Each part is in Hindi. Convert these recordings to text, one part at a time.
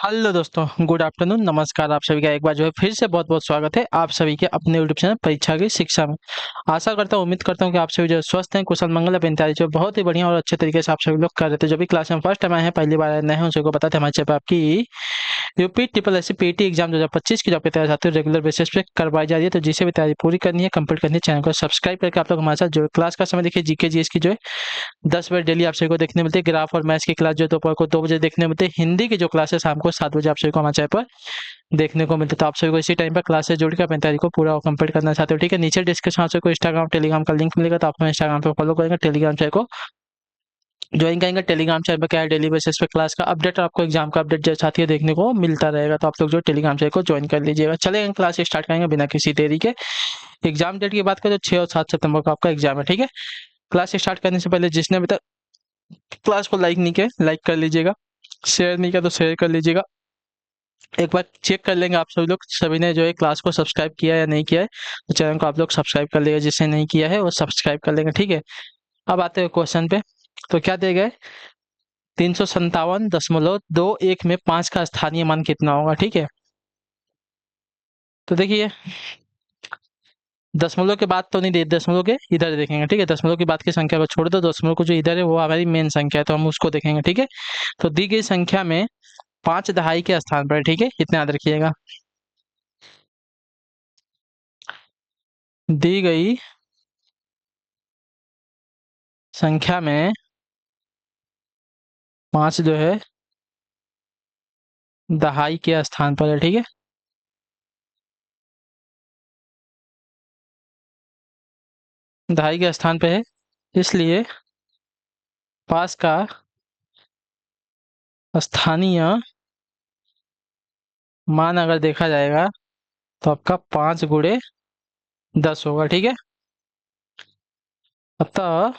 हेलो दोस्तों, गुड आफ्टरनून, नमस्कार। आप सभी का एक बार जो है फिर से बहुत बहुत स्वागत है आप सभी के अपने यूट्यूब चैनल परीक्षा की शिक्षा में। आशा करता हूँ, उम्मीद करता हूँ कि आप सभी जो है स्वस्थ हैं, कुशल मंगल है, तैयारी जो बहुत ही बढ़िया और अच्छे तरीके से आप सभी लोग कर रहे थे। जो भी क्लास में फर्स्ट टाइम आए हैं, पहली बार आए नए हैं, उनको बताते हैं हमारे चैनल पर आपकी UP triple S C PT exam 2025 की जो आपकी तैयारी आती है रेगुलर बेसिस पे करवाई जा रही है। तो जिसे भी तैयारी पूरी करनी है, कंप्लीट करनी है, चैनल को सब्सक्राइब करके आप लोग हमारे साथ जो क्लास का समय देखिए, जीके जीएस की जो है 10 बजे डेली आप सभी को देखने मिलती है। ग्राफ और मैथ्स की क्लास जो दोपहर को 2 बजे देखने मिलती है। हिंदी की जो क्लास है शाम को 7 बजे आप सभी को हमारे चैनल पर देखने को मिलता है। तो आप सभी को इसी टाइम पर क्लासेस जोड़ के अपनी तैयारी को पूरा कंप्लीट करना चाहते हो, ठीक है। नीचे डिस्क्रिप्शन आपको इंस्टाग्राम टेलीग्राम का लिंक मिलेगा, तो आप हमें इंस्टाग्राम पे फॉलो करेंगे, टेलीग्राम चैनल को ज्वाइन करेंगे। टेलीग्राम चैनल पर क्या है, डेली बेसिस पे क्लास का अपडेट, आपको एग्जाम का अपडेट जैसा साथी देखने को मिलता रहेगा। तो आप लोग जो टेलीग्राम चैनल को ज्वाइन कर लीजिएगा। चलेंगे क्लास स्टार्ट करेंगे बिना किसी देरी के। एग्जाम डेट की बात करें तो 6 और 7 सितंबर का आपका एग्जाम है, ठीक है। क्लास स्टार्ट करने से पहले जिसने अभी तक क्लास को लाइक नहीं किया, लाइक कर लीजिएगा। शेयर नहीं किया तो शेयर कर लीजिएगा। एक बार चेक कर लेंगे आप सभी लोग, सभी ने जो है क्लास को सब्सक्राइब किया या नहीं किया है। तो चैनल को आप लोग सब्सक्राइब कर लेगा, जिसने नहीं किया है वो सब्सक्राइब कर लेंगे, ठीक है। अब आते हैं क्वेश्चन पे। तो क्या दिया गया है, 357.21 में 5 का स्थानीय मान कितना होगा, ठीक है। तो देखिए, दशमलव के बाद तो नहीं दे, दशमलव के इधर देखेंगे, ठीक है। दशमलव की बात की संख्या को छोड़ दो, दशमलव को जो इधर है वो हमारी मेन संख्या है, तो हम उसको देखेंगे, ठीक है। तो दी गई संख्या में 5 दहाई के स्थान पर, ठीक है, इतना याद रखिएगा। दी गई संख्या में 5 जो है दहाई के स्थान पर है, ठीक है। दहाई के स्थान पे है, इसलिए 5 का स्थानीय मान अगर देखा जाएगा तो आपका 5 × 10 होगा, ठीक है। अतः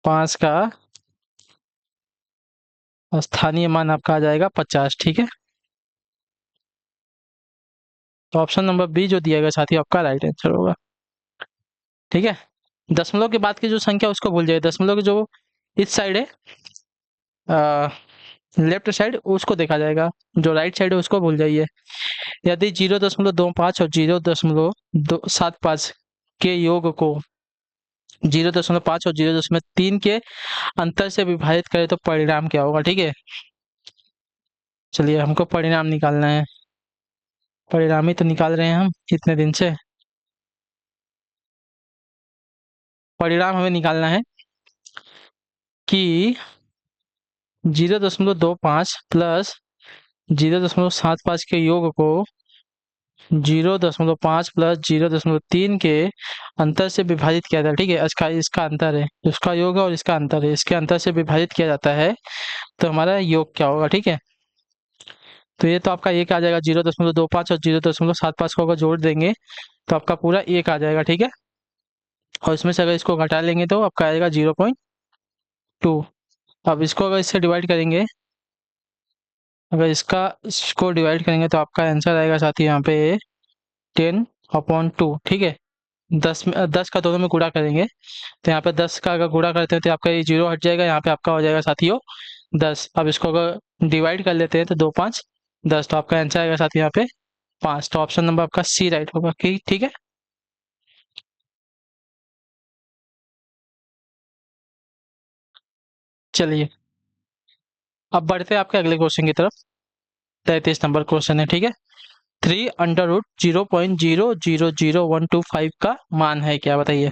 5 का स्थानीय मान आपका आ जाएगा 50, ठीक है। तो ऑप्शन नंबर बी जो दिया गया साथी आपका राइट आंसर होगा, ठीक है। दशमलव के बाद की जो संख्या उसको भूल जाइए। दशमलव की जो इस साइड है, लेफ्ट साइड, उसको देखा जाएगा। जो राइट साइड है उसको भूल जाइए। यदि 0.25 और 0.75 के योग को 0.5 और 0.3 के अंतर से विभाजित करें तो परिणाम क्या होगा, ठीक है। चलिए, हमको परिणाम निकालना है। परिणाम ही तो निकाल रहे हैं हम इतने दिन से। परिणाम हमें निकालना है कि 0.25 प्लस 0.75 के योग को 0.5 प्लस 0.3 के अंतर से विभाजित किया जाता है, ठीक है। इसका इसका अंतर है, उसका योग है और इसका अंतर है, इसके अंतर से विभाजित किया जाता है। तो हमारा योग क्या होगा, ठीक है। तो ये तो आपका एक आ जाएगा, 0.25 और 0.75 को अगर जोड़ देंगे तो आपका पूरा एक आ जाएगा, ठीक है। और इसमें से अगर इसको घटा लेंगे तो आपका आएगा 0.2। अब इसको अगर इससे डिवाइड करेंगे, अगर इसको डिवाइड करेंगे तो आपका आंसर आएगा साथी यहाँ पे 10/2, ठीक है। 10 का दोनों में गुणा करेंगे तो यहाँ पे 10 का अगर गुणा करते हैं तो आपका ये 0 हट जाएगा, यहाँ पे आपका हो जाएगा साथियों 10। अब इसको अगर डिवाइड कर लेते हैं तो 2×5=10, तो आपका आंसर आएगा साथी यहाँ पे 5। तो ऑप्शन नंबर आपका सी राइट होगा, ठीक है। चलिए, अब बढ़ते हैं आपके अगले क्वेश्चन की तरफ। 33 नंबर क्वेश्चन है, ठीक है। 3√0.000125 का मान है क्या, बताइए।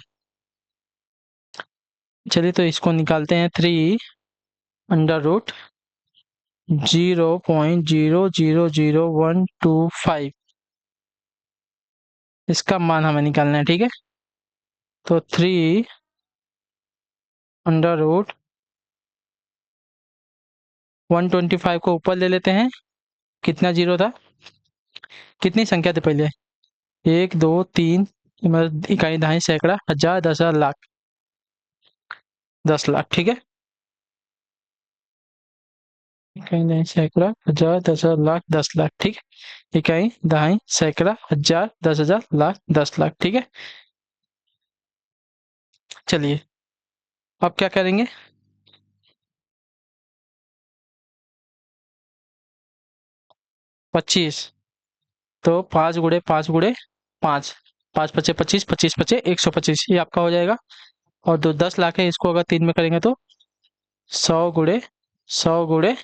चलिए, तो इसको निकालते हैं। 3√0.000125, इसका मान हमें निकालना है, ठीक है। तो 3√125 को ऊपर ले लेते हैं। कितना जीरो था, कितनी संख्या थी पहले, 1 2 3, मतलब इकाई दहाई सैकड़ा हजार 10,000 लाख, 10 लाख, ठीक है। इकाई दहाई सैकड़ा हजार 10,000 लाख 10 लाख, ठीक है। इकाई दहाई सैकड़ा हजार 10,000 लाख 10 लाख, ठीक है। चलिए, अब क्या करेंगे, 25, तो 5 × 5 × 5, 5 × 5 = 25, 25 × 5 = 125, ये आपका हो जाएगा। और 10 लाख है, इसको अगर 3 में करेंगे तो 100 × 100 ×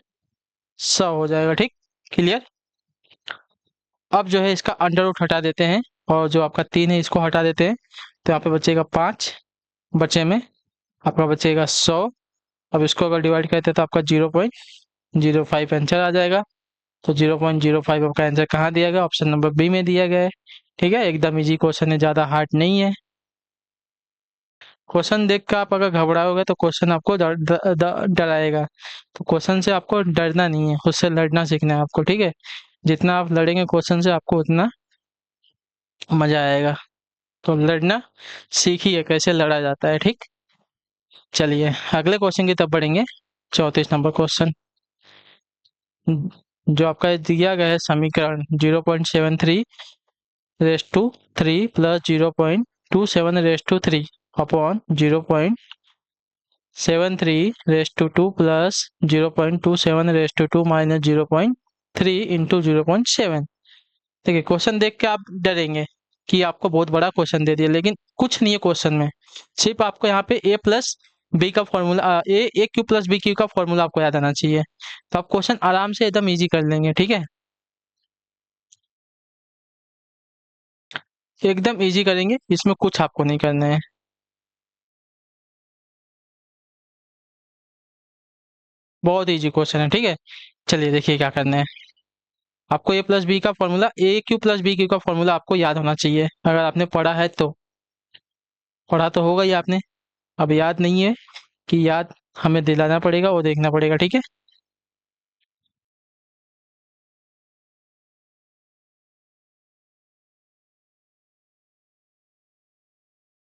100 हो जाएगा। ठीक, क्लियर। अब जो है इसका अंडर रूट हटा देते हैं और जो आपका 3 है इसको हटा देते हैं, तो यहाँ पे बचेगा 5, बचे में आपका बचेगा 100। अब इसको अगर डिवाइड करते हैं तो आपका 0.05 आंसर आ जाएगा। तो 0.05 आपका आंसर कहाँ दिया गया? ऑप्शन नंबर बी में दिया गया है। ठीक है, एकदम इजी क्वेश्चन है, ज़्यादा हार्ड नहीं है। क्वेश्चन देख कर आप अगर घबराओगे तो क्वेश्चन आपको डराएगा। तो क्वेश्चन से आपको डरना नहीं है, उससे लड़ना सीखना है आपको। ठीक है, जितना आप लड़ेंगे क्वेश्चन से आपको उतना मजा आएगा। तो लड़ना सीखिए, कैसे लड़ा जाता है। ठीक, चलिए अगले क्वेश्चन की तरफ बढ़ेंगे। 34 नंबर क्वेश्चन, जो आपका दिया गया है समीकरण 0.73 raise to 3 plus 0.27 raise to 3 upon 0.73 raise to 2 plus 0.27 raise to 2 minus 0.3 into 0.7। देखिए क्वेश्चन देख के आप डरेंगे कि आपको बहुत बड़ा क्वेश्चन दे दिया, लेकिन कुछ नहीं है क्वेश्चन में। सिर्फ आपको यहाँ पे a प्लस बी का फॉर्मूला, ए क्यू प्लस बी क्यू का फॉर्मूला आपको याद आना चाहिए। तो आप क्वेश्चन आराम से एकदम इजी कर लेंगे। ठीक है, एकदम इजी करेंगे, इसमें कुछ आपको नहीं करना है। बहुत इजी क्वेश्चन है। ठीक है, चलिए देखिए क्या करना है। आपको ए प्लस बी का फॉर्मूला, ए क्यू प्लस बी क्यू का फॉर्मूला आपको याद होना चाहिए। अगर आपने पढ़ा है तो, पढ़ा तो होगा ही आपने। अब याद नहीं है कि याद हमें दिलाना पड़ेगा, वो देखना पड़ेगा। ठीक है,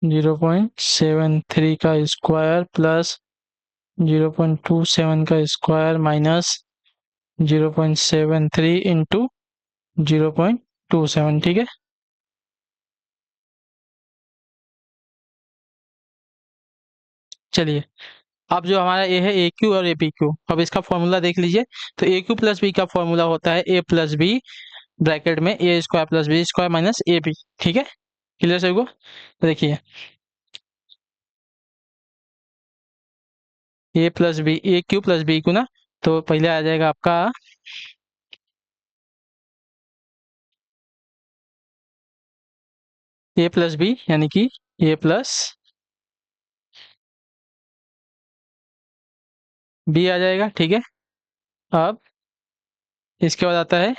0.73 का स्क्वायर प्लस 0.27 का स्क्वायर माइनस 0.73 इंटू 0.27। ठीक है, चलिए अब जो हमारा ए है ए क्यू और ए बी क्यू, अब इसका फॉर्मूला देख लीजिए। तो ए क्यू प्लस बी का फॉर्मूला होता है ए प्लस बी ब्रैकेट में A square plus B square minus A B. ठीक है, क्लियर सभी को? तो देखिए A plus B, A cube plus B cube ना, तो पहले आ जाएगा आपका ए प्लस बी, यानी कि ए प्लस बी आ जाएगा। ठीक है, अब इसके बाद आता है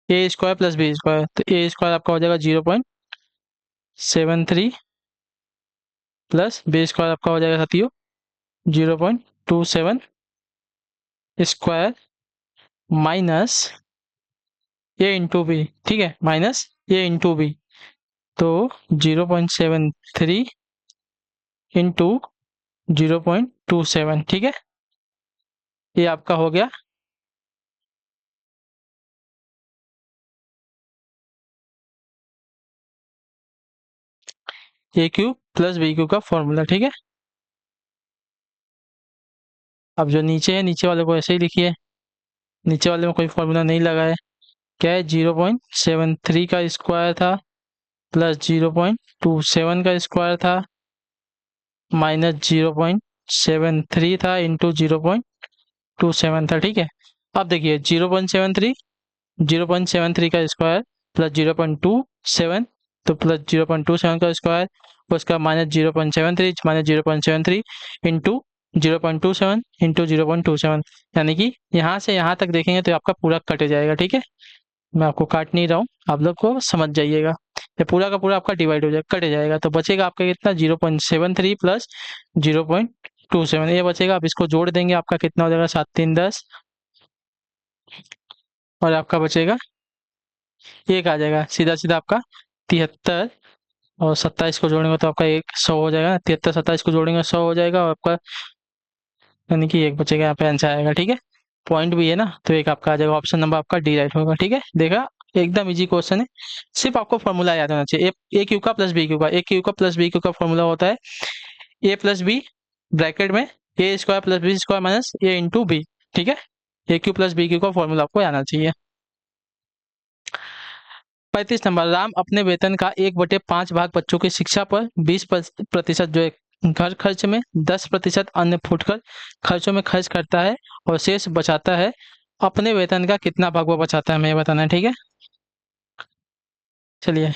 ए स्क्वायर प्लस बी स्क्वायर, तो ए स्क्वायर आपका हो जाएगा 0.73 प्लस बी स्क्वायर आपका हो जाएगा साथियों 0.27 square minus A into B. ठीक है, माइनस ए इंटू बी, तो 0.73 इंटू 0.27। ठीक है, ये आपका हो गया ए क्यू प्लस बी क्यू का फॉर्मूला। ठीक है, अब जो नीचे है नीचे वाले को ऐसे ही लिखिए, नीचे वाले में कोई फॉर्मूला नहीं लगा है। क्या है? 0.73 का स्क्वायर था प्लस 0.27 का स्क्वायर था माइनस 0.73 था इंटू 0.27 था। ठीक है, अब देखिए 0.73 का स्क्वायर प्लस 0.27, तो प्लस 0.27 का स्क्वायर, उसका माइनस 0.73 इंटू 0.27 इंटू 0.27, यानी कि यहाँ से यहाँ तक देखेंगे तो आपका पूरा कट जाएगा। ठीक है, मैं आपको काट नहीं रहा हूँ, आप लोग को समझ जाइएगा। ये पूरा का पूरा आपका डिवाइड हो जाएगा, कट जाएगा, तो बचेगा आपका कितना? 0.73 प्लस 0.27 ये बचेगा। आप इसको जोड़ देंगे, आपका कितना हो जाएगा? 7 3 10, और आपका बचेगा एक आ जाएगा, सीधा सीधा आपका 73, और 27 को जोड़ेंगे तो आपका 100 हो जाएगा। 73 27 को जोड़ेंगे 100 हो जाएगा, और आपका यानी कि एक बचेगा, यहाँ पे आंसर आएगा। ठीक है, पॉइंट भी है ना, तो एक आपका आ जाएगा। ऑप्शन नंबर आपका डी राइट होगा। ठीक है, देखा, एकदम इजी क्वेश्चन है। सिर्फ आपको फॉर्मूला याद होना चाहिए, ए क्यू का प्लस बी क्यू का। ए क्यू का प्लस बी क्यू का फॉर्मूला होता है ए प्लस बी ब्रैकेट में A square plus B square minus A into B. ठीक है, A cube plus B cube का फॉर्मूला आपको आना चाहिए। 35 नंबर, राम अपने वेतन का 1/5 भाग बच्चों की शिक्षा पर, 20% जो है घर खर्च में, 10% अन्य फुटकर खर्चों में खर्च करता है और शेष बचाता है। अपने वेतन का कितना भाग वो बचाता है हमें ये बताना है, ठीक है। चलिए,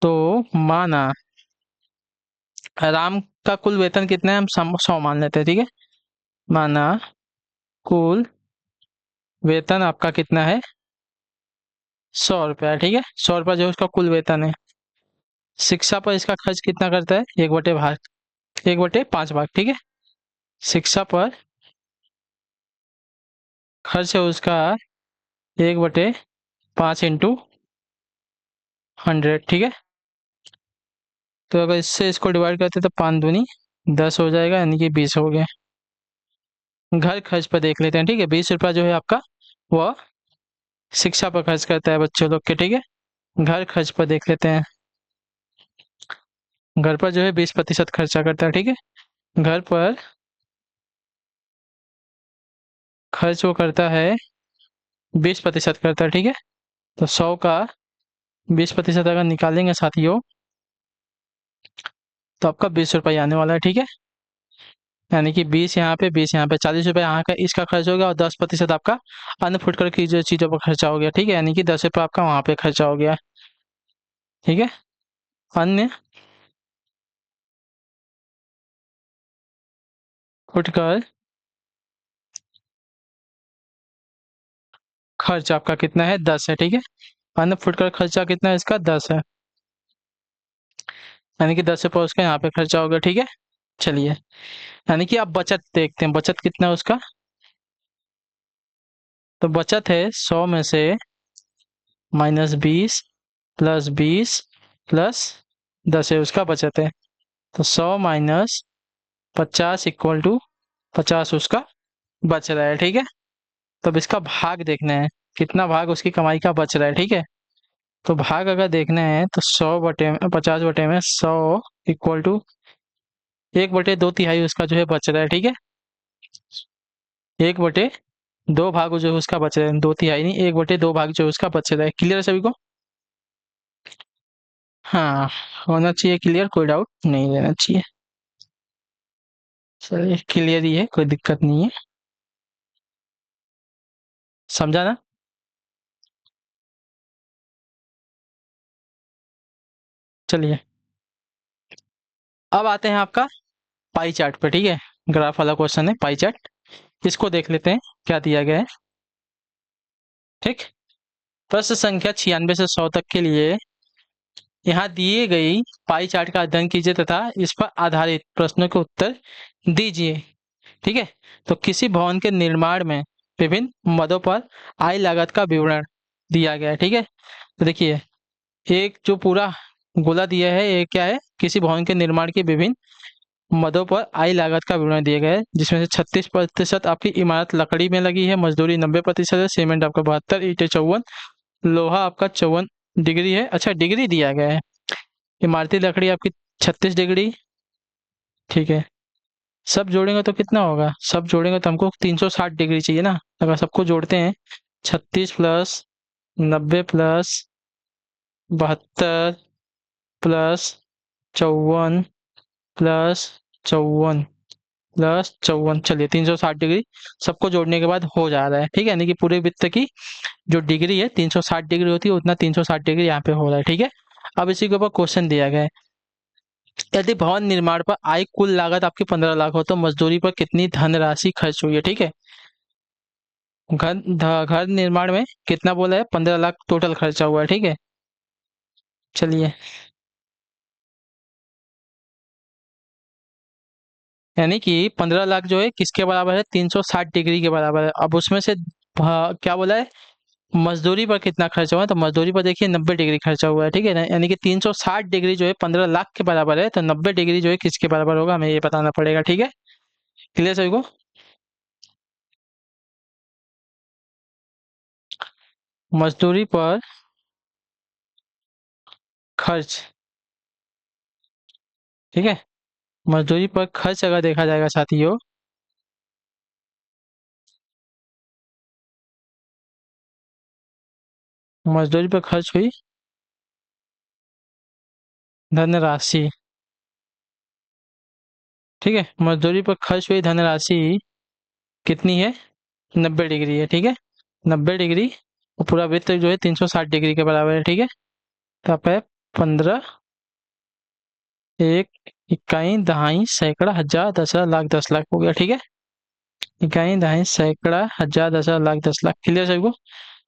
तो माना राम का कुल वेतन कितना है, हम 100 मान लेते हैं, ठीक है। माना कुल वेतन आपका कितना है, 100 रुपया, ठीक है। 100 रुपया जो उसका कुल वेतन है। शिक्षा पर इसका खर्च कितना करता है, 1/5 भाग, ठीक है। शिक्षा पर खर्च है उसका 1/5 इंटू 100, ठीक है। तो अगर इससे इसको डिवाइड करते तो 5 दूनी 10 हो जाएगा, यानी कि 20 हो गया। घर खर्च पर देख लेते हैं, ठीक है। 20 रुपया जो है आपका वह शिक्षा पर खर्च करता है बच्चों लोग के, ठीक है। घर खर्च पर देख लेते हैं। घर पर जो है 20% खर्चा करता है, ठीक है। घर पर खर्च वो करता है 20% करता है, ठीक है। तो 100 का 20% अगर निकालेंगे साथियों, तो आपका 20 रुपये आने वाला है, ठीक है। यानी कि 20 यहाँ पे, 20 यहाँ पे, 40 रुपये यहाँ का इसका खर्च हो गया और 10% आपका अन्य फुटकर की जो चीज़ों पर खर्चा हो गया, ठीक है। यानी कि 10 रुपये आपका वहाँ पे खर्चा हो गया, ठीक है। अन्य फुटकर खर्च आपका कितना है, 10 है, ठीक है। अन्य फुटकर खर्चा कितना है इसका, 10 है। यानी कि 10 रुपये उसका यहाँ पे खर्चा हो गया, ठीक है। चलिए, यानी कि आप बचत देखते हैं, बचत कितना है उसका। तो बचत है 100 में से -20 प्लस 20 प्लस 10 है उसका बचत है। तो 100 माइनस 50 इक्वल टू 50 उसका बच रहा है, ठीक है। तो अब इसका भाग देखना है, कितना भाग उसकी कमाई का बच रहा है, ठीक है। तो भाग अगर देखना है तो 50/में 100 इक्वल टू 1/2 उसका जो है बच रहा है, ठीक है। 1/2 जो है उसका बच रहा है, 2/3 नहीं, 1/2 भाग जो है उसका बच रहा है। क्लियर है सभी को? हाँ, होना चाहिए क्लियर, कोई डाउट नहीं लेना चाहिए। चलिए, क्लियर ही है, कोई दिक्कत नहीं है, समझा ना। चलिए, अब आते हैं आपका पाई चार्ट पे, ठीक है। ग्राफ वाला क्वेश्चन है, पाई चार्ट। इसको देख लेते हैं क्या दिया गया है, ठीक। प्रश्न संख्या 96 से 100 तक के लिए यहाँ दिए गई पाई चार्ट का अध्ययन कीजिए तथा इस पर आधारित प्रश्नों के उत्तर दीजिए, ठीक है। तो किसी भवन के निर्माण में विभिन्न मदों पर आय लागत का विवरण दिया गया है, ठीक है। तो देखिए, एक जो पूरा गोला दिया है ये क्या है, किसी भवन के निर्माण की विभिन्न मदों पर आय लागत का विवरण दिया गया है, जिसमें से 36% आपकी इमारत लकड़ी में लगी है, मजदूरी 90% है, सीमेंट आपका 72, ईंटें 54, लोहा आपका 54 डिग्री है। अच्छा, डिग्री दिया गया है। इमारती लकड़ी आपकी 36 डिग्री, ठीक है। सब जोड़ेंगे तो कितना होगा, सब जोड़ेंगे तो हमको 360 डिग्री चाहिए ना। अगर सबको जोड़ते हैं, 36 plus 90 plus 72 plus 54 plus 54 plus 54, चलिए 360 डिग्री सबको जोड़ने के बाद हो जा रहा है, ठीक है। यानी कि पूरे वृत्त की जो डिग्री है 360 डिग्री होती है, उतना 360 डिग्री यहाँ पे हो रहा है, ठीक है। अब इसी के ऊपर क्वेश्चन दिया गया है, यदि भवन निर्माण पर आय कुल लागत आपकी 15 लाख हो तो मजदूरी पर कितनी धनराशि खर्च हुई है, ठीक है। घर निर्माण में कितना बोला है, 15 लाख टोटल खर्चा हुआ है, ठीक है। चलिए, यानी कि 15 लाख जो है किसके बराबर है, 360 डिग्री के बराबर है। अब उसमें से क्या बोला है, मजदूरी पर कितना खर्चा हुआ है, तो मजदूरी पर देखिए 90 डिग्री खर्चा हुआ है, ठीक है ना। यानी कि 360 डिग्री जो है 15 लाख के बराबर है, तो 90 डिग्री जो है किसके बराबर होगा हमें ये बताना पड़ेगा, ठीक है। क्लियर सभी को? मजदूरी पर खर्च, ठीक है। मजदूरी पर खर्च अगर देखा जाएगा साथियों, मजदूरी पर खर्च हुई धनराशि। ठीक है, मजदूरी पर खर्च हुई धनराशि कितनी है? 90 डिग्री है। ठीक है, 90 डिग्री और पूरा वृत्त जो है 360 डिग्री के बराबर है। ठीक है, तो आप है 15, एक, इकाई, दहाई, सैकड़ा, हजार, दशा, लाख, 10 लाख हो गया। ठीक है, इकाई, दहाई, सैकड़ा, हजार, दशा, लाख, 10 लाख। क्लियर सभी को?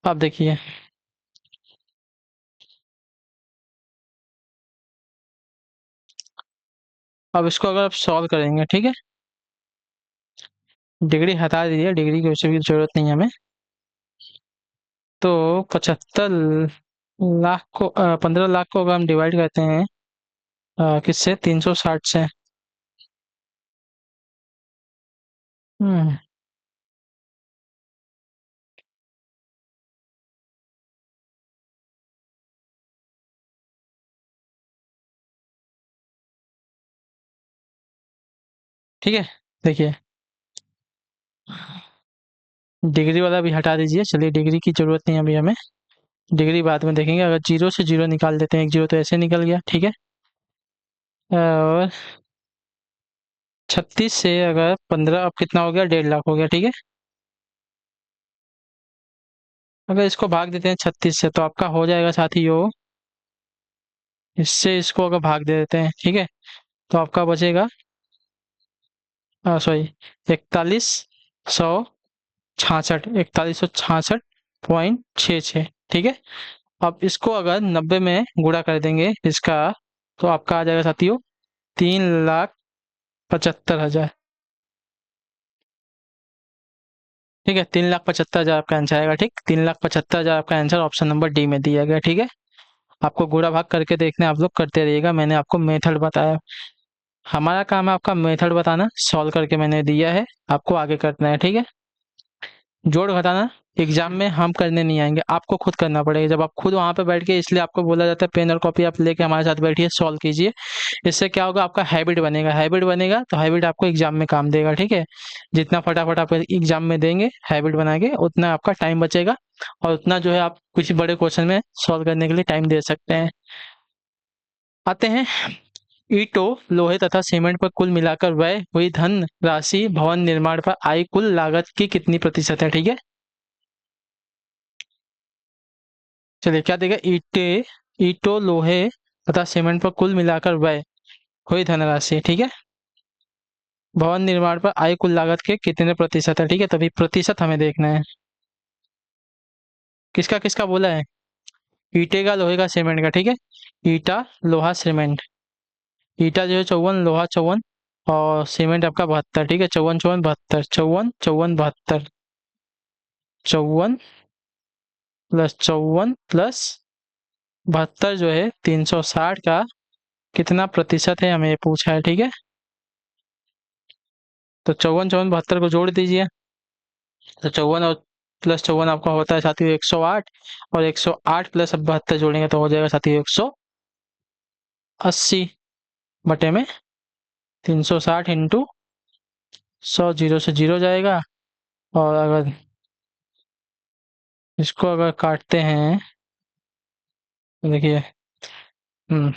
अब देखिए, अब इसको अगर आप सॉल्व करेंगे, ठीक है, डिग्री हटा दीजिए, डिग्री की वैसे भी जरूरत नहीं है हमें। तो 75 लाख को 15 लाख को अगर हम डिवाइड करते हैं किससे? 360 से। हम्म ठीक है, देखिए, डिग्री वाला भी हटा दीजिए, चलिए डिग्री की जरूरत नहीं है अभी हमें, डिग्री बाद में देखेंगे। अगर जीरो से जीरो निकाल देते हैं, एक जीरो तो ऐसे निकल गया। ठीक है, और 36 से अगर 15, अब कितना हो गया? 1.5 लाख हो गया। ठीक है, अगर इसको भाग देते हैं 36 से तो आपका हो जाएगा साथियों, इससे इसको अगर भाग दे देते हैं, ठीक है, तो आपका बचेगा सॉरी, 4166, 4166.66। ठीक है, अब इसको अगर 90 में गुणा कर देंगे इसका, तो आपका आ जाएगा साथियों 3,75,000। ठीक है, 3,75,000 आपका आंसर आएगा। ठीक, 3,75,000 आपका आंसर ऑप्शन नंबर डी में दिया गया। ठीक है, आपको गुणा भाग करके देखना है, आप लोग करते रहिएगा, मैंने आपको मेथड बताया। हमारा काम है आपका मेथड बताना, सॉल्व करके मैंने दिया है, आपको आगे करना है। ठीक है, जोड़ घटाना एग्जाम में हम करने नहीं आएंगे, आपको खुद करना पड़ेगा। जब आप खुद वहां पे बैठ के, इसलिए आपको बोला जाता है पेन और कॉपी आप लेके हमारे साथ बैठिए, सॉल्व कीजिए। इससे क्या होगा? आपका हैबिट बनेगा, हैबिट बनेगा तो हैबिट आपको एग्जाम में काम देगा। ठीक है, जितना फटाफट आप एग्जाम में देंगे हैबिट बना के, उतना आपका टाइम बचेगा और उतना जो है आप कुछ बड़े क्वेश्चन में सॉल्व करने के लिए टाइम दे सकते हैं। आते हैं, ईंटों, लोहे तथा सीमेंट पर कुल मिलाकर व्यय हुई धन राशि भवन निर्माण पर आई कुल लागत की कितनी प्रतिशत है? ठीक है, चलिए क्या देगा? ईंटों, लोहे तथा सीमेंट पर कुल मिलाकर व्यय हुई धनराशि, ठीक है, भवन निर्माण पर आई कुल लागत के कितने प्रतिशत है? ठीक है, तभी प्रतिशत हमें देखना है। किसका किसका बोला है? ईटे का, लोहे का, सीमेंट का। ठीक है, ईटा, लोहा, सीमेंट। ईटा जो है 54, लोहा 54 और सीमेंट आपका 72। ठीक है, 54 54 72, 54 54 72, 54 प्लस 54 प्लस 72 जो है 360 का कितना प्रतिशत है, हमें ये पूछा है। ठीक है, तो 54 54 72 को जोड़ दीजिए, तो 54 और प्लस 54 आपका होता है साथियों 108, और 108 प्लस अब 72 जोड़ेंगे तो हो जाएगा साथियों 180 बटे में 360 इंटू 100, जीरो से जीरो जाएगा। और अगर इसको अगर काटते हैं तो देखिए, हम्म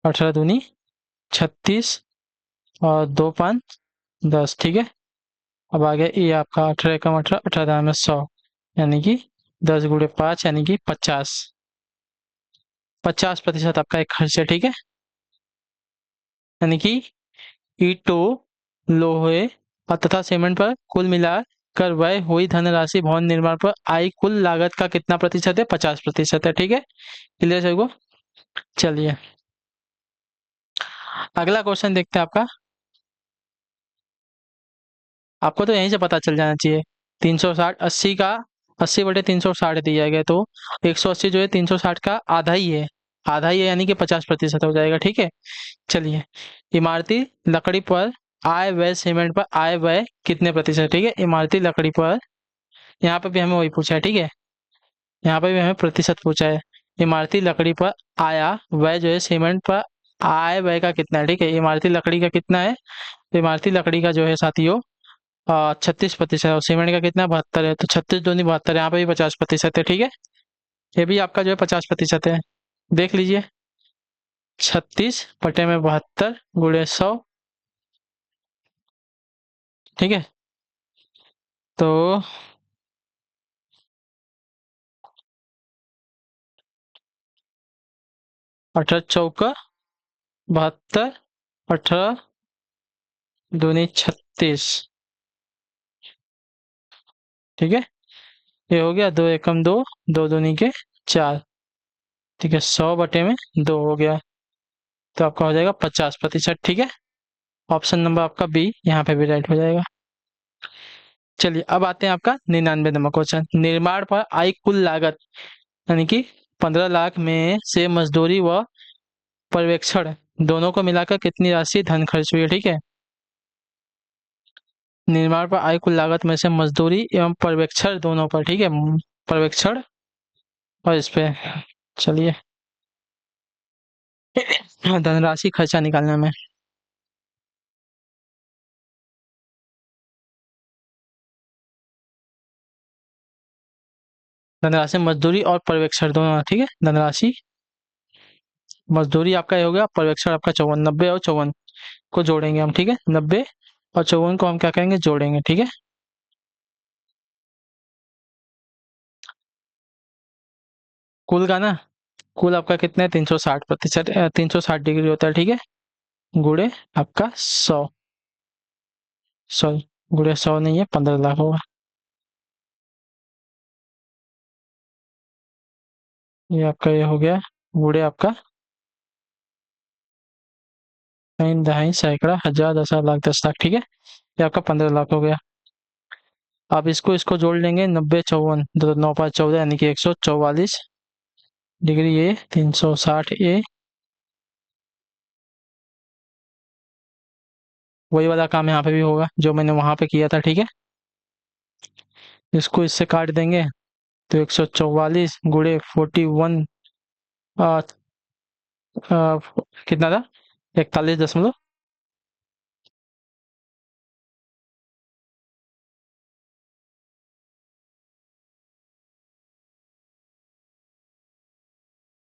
18 दूनी 36 और 2 5 10। ठीक है, अब आ गया ये आपका 18 एकम 18, 18 में 100, यानी कि 10 × 5 यानी कि 50, 50% आपका एक खर्च है। ठीक है, यानी कि ईंटों, लोहे और तथा सीमेंट पर कुल मिलाकर व्यय हुई धनराशि भवन निर्माण पर आई कुल लागत का कितना प्रतिशत है? 50% है। ठीक है, क्लियर सभी को? चलिए अगला क्वेश्चन देखते हैं आपका, आपको तो यहीं से पता चल जाना चाहिए। 360, 80 का 80 बटे 360 दिया गया, तो 180 जो है 360 का आधा ही है, आधा ही है, यानी कि 50% हो जाएगा। ठीक है, चलिए, इमारती लकड़ी पर आय व्यय सीमेंट पर आय व्यय कितने प्रतिशत? ठीक है, इमारती लकड़ी पर, यहाँ पे भी हमें वही पूछा है। ठीक है, यहाँ पे भी हमें प्रतिशत पूछा है। इमारती लकड़ी पर आया व्यय जो है सीमेंट पर आय व्यय का कितना है? ठीक है, इमारती लकड़ी का कितना है? तो इमारती लकड़ी का जो है साथियों 36% और सीमेंट का कितना 72 है, तो 36 दूनी 72, यहाँ पे भी 50% है, ठीक है। ये भी आपका जो है 50% है, देख लीजिए। 36/72 × 100, ठीक है। तो 18×4 = 72, 18×2 = 36, ठीक है। ये हो गया 2 × 1 = 2, 2×2 = 4, ठीक है। 100/2 हो गया, तो आपका हो जाएगा 50%, ठीक है। ऑप्शन नंबर आपका बी यहाँ पे भी राइट हो जाएगा। चलिए अब आते हैं आपका 99 नंबर क्वेश्चन। निर्माण पर आई कुल लागत यानी कि 15 लाख में से मजदूरी व पर्यवेक्षण दोनों को मिलाकर कितनी राशि धन खर्च हुई है, ठीक है। निर्माण पर आई कुल लागत में से मजदूरी एवं पर्यवेक्षण दोनों पर, ठीक है। पर्यवेक्षण और इस पे चलिए धनराशि खर्चा निकालने में। धनराशि मजदूरी और पर्यवेक्षण दोनों, ठीक है। धनराशि मजदूरी आपका ये हो गया, पर्यवेक्षण आपका 54, 90 और 54 को जोड़ेंगे हम, ठीक है। 90 और 54 को हम क्या करेंगे, जोड़ेंगे, ठीक है। कुल का ना, कुल आपका कितना है 360%, 360 डिग्री होता है, ठीक है। गुड़े आपका 100, सॉरी गुड़े 100 नहीं है, 15 लाख होगा। ये आपका ये हो गया, गुड़े आपका तीन दहाई सैकड़ा हजार 10,000 लाख 10 लाख, ठीक है। ये आपका 15 लाख हो गया। आप इसको इसको जोड़ लेंगे, 90 54 दो 9 5 14 यानी कि 144 डिग्री ए, 360 ए, वही वाला काम यहाँ पे भी होगा जो मैंने वहां पे किया था, ठीक है। इसको इससे काट देंगे, तो 144 × 41, आ, आ, कितना था, 41,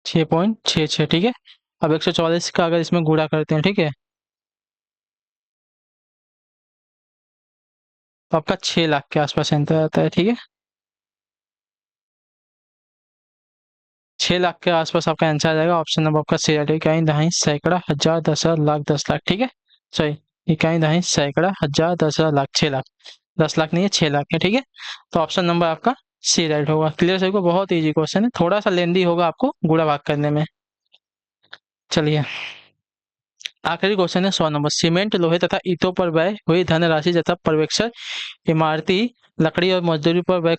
6.66, ठीक है। अब 144 का अगर इसमें गुणा करते हैं, ठीक है, तो आपका 6 लाख के आसपास आंसर आता है, ठीक है। 6 लाख के आसपास आपका आंसर आ जाएगा। ऑप्शन नंबर आपका सी है, इकाई दहाई सैकड़ा हजार 10,000 लाख 10 लाख, ठीक है। सॉरी, इकाई दहाई सैकड़ा हजार 10,000 लाख 6 लाख, 10 लाख नहीं है, 6 लाख है, ठीक है। तो ऑप्शन नंबर आपका सी राइट होगा। क्लियर सभी को, बहुत इजी क्वेश्चन है, थोड़ा सा लेंदी होगा आपको गुणा भाग करने में। चलिए आखिरी क्वेश्चन है 100 नंबर। सीमेंट लोहे तथा ईंटों पर व्यय हुई धनराशि तथा पर्यवेक्षण इमारती लकड़ी और मजदूरी पर व्यय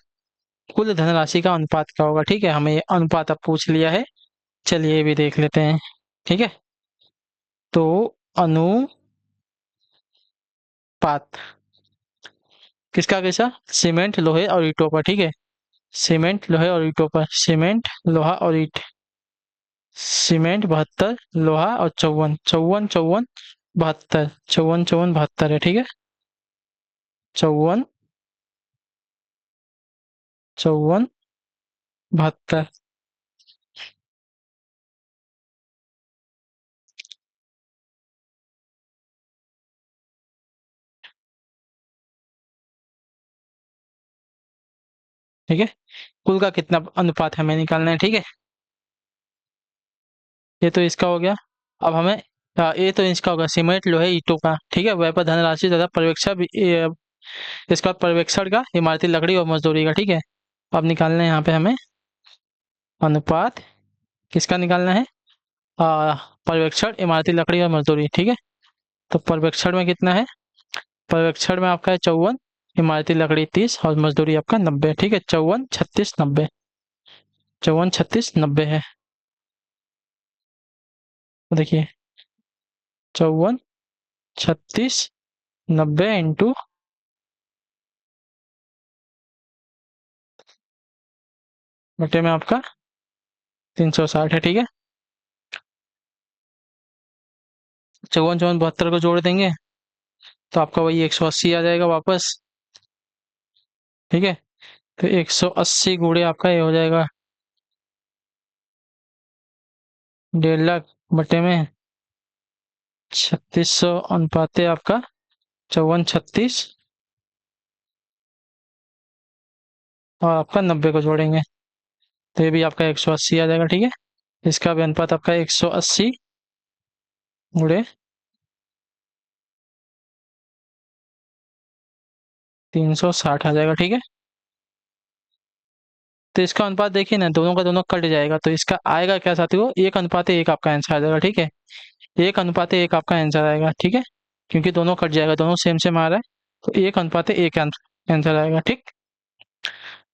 कुल धनराशि का अनुपात क्या होगा, ठीक है। हमें ये अनुपात अब पूछ लिया है, चलिए ये भी देख लेते हैं, ठीक है। तो अनुपात किसका कैसा, सीमेंट लोहे और ईंटों पर, ठीक है। सीमेंट लोहे और ईंटों पर, सीमेंट लोहा और ईंट, सीमेंट 72, लोहा और 54, 54 54 72, 54 54 72 है, ठीक है। 54 54 72, ठीक है। कुल का कितना अनुपात हमें निकालना है, ठीक है। ये तो इसका हो गया। अब हमें ये तो इसका होगा सीमेंट लोहे ईंटों का, ठीक है। व्यापार धनराशि तथा पर्यवेक्षण इसका पर्यवेक्षण का इमारती लकड़ी और मजदूरी का, ठीक है। अब निकालना है यहाँ पे हमें अनुपात, किसका निकालना है, आ, पर्यवेक्षण इमारती लकड़ी और मजदूरी, ठीक है। तो पर्यवेक्षण में कितना है, पर्यवेक्षण में आपका है 54, इमारती लकड़ी 30 और मजदूरी आपका 90, ठीक है। 54 36 90, 54 36 90 है। तो देखिए 54 36 90 बटे में आपका 360 है, ठीक है। 54 54 72 को जोड़ देंगे तो आपका वही 180 आ जाएगा वापस। ठीक है। तो 180 गुणे आपका ये हो जाएगा 1.5 लाख बटे में 3600 अनुपाते आपका 5436 और आपका 90 को जोड़ेंगे तो ये भी आपका 180 आ जाएगा। ठीक है। इसका भी अनुपात आपका 180 गुणे 360 आ जाएगा। ठीक है। तो इसका अनुपात देखिए ना, दोनों का दोनों कट जाएगा तो इसका आएगा क्या साथियों, 1:1 आपका आंसर आ जाएगा। ठीक है। 1:1 आपका आंसर आएगा। ठीक है। क्योंकि दोनों कट जाएगा, दोनों सेम सेम आ रहा है तो 1:1 आंसर आएगा। ठीक।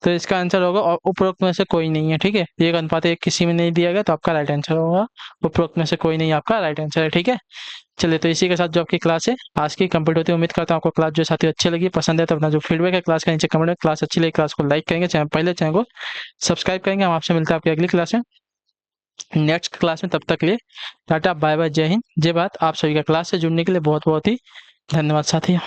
तो इसका आंसर होगा और उपरोक्त में से कोई नहीं है। ठीक है। 1:1 किसी में नहीं दिया गया तो आपका राइट आंसर होगा। उपरोक्त में से कोई नहीं आपका राइट आंसर है। ठीक है। चलिए, तो इसी के साथ जो आपकी क्लास है आज की कंप्लीट होती है। उम्मीद करता हूँ आपको क्लास जो साथी अच्छी लगी, पसंद है तो अपना जो फीडबैक है क्लास का नीचे कमेंट में, क्लास अच्छी लगी क्लास को लाइक करेंगे, चैनल को सब्सक्राइब करेंगे। हम आपसे मिलते हैं आपकी अगली क्लास में, नेक्स्ट क्लास में। तब तक के लिए टाटा बाय बाय, जय हिंद जय भारत। आप सभी का क्लास से जुड़ने के लिए बहुत बहुत ही धन्यवाद साथी।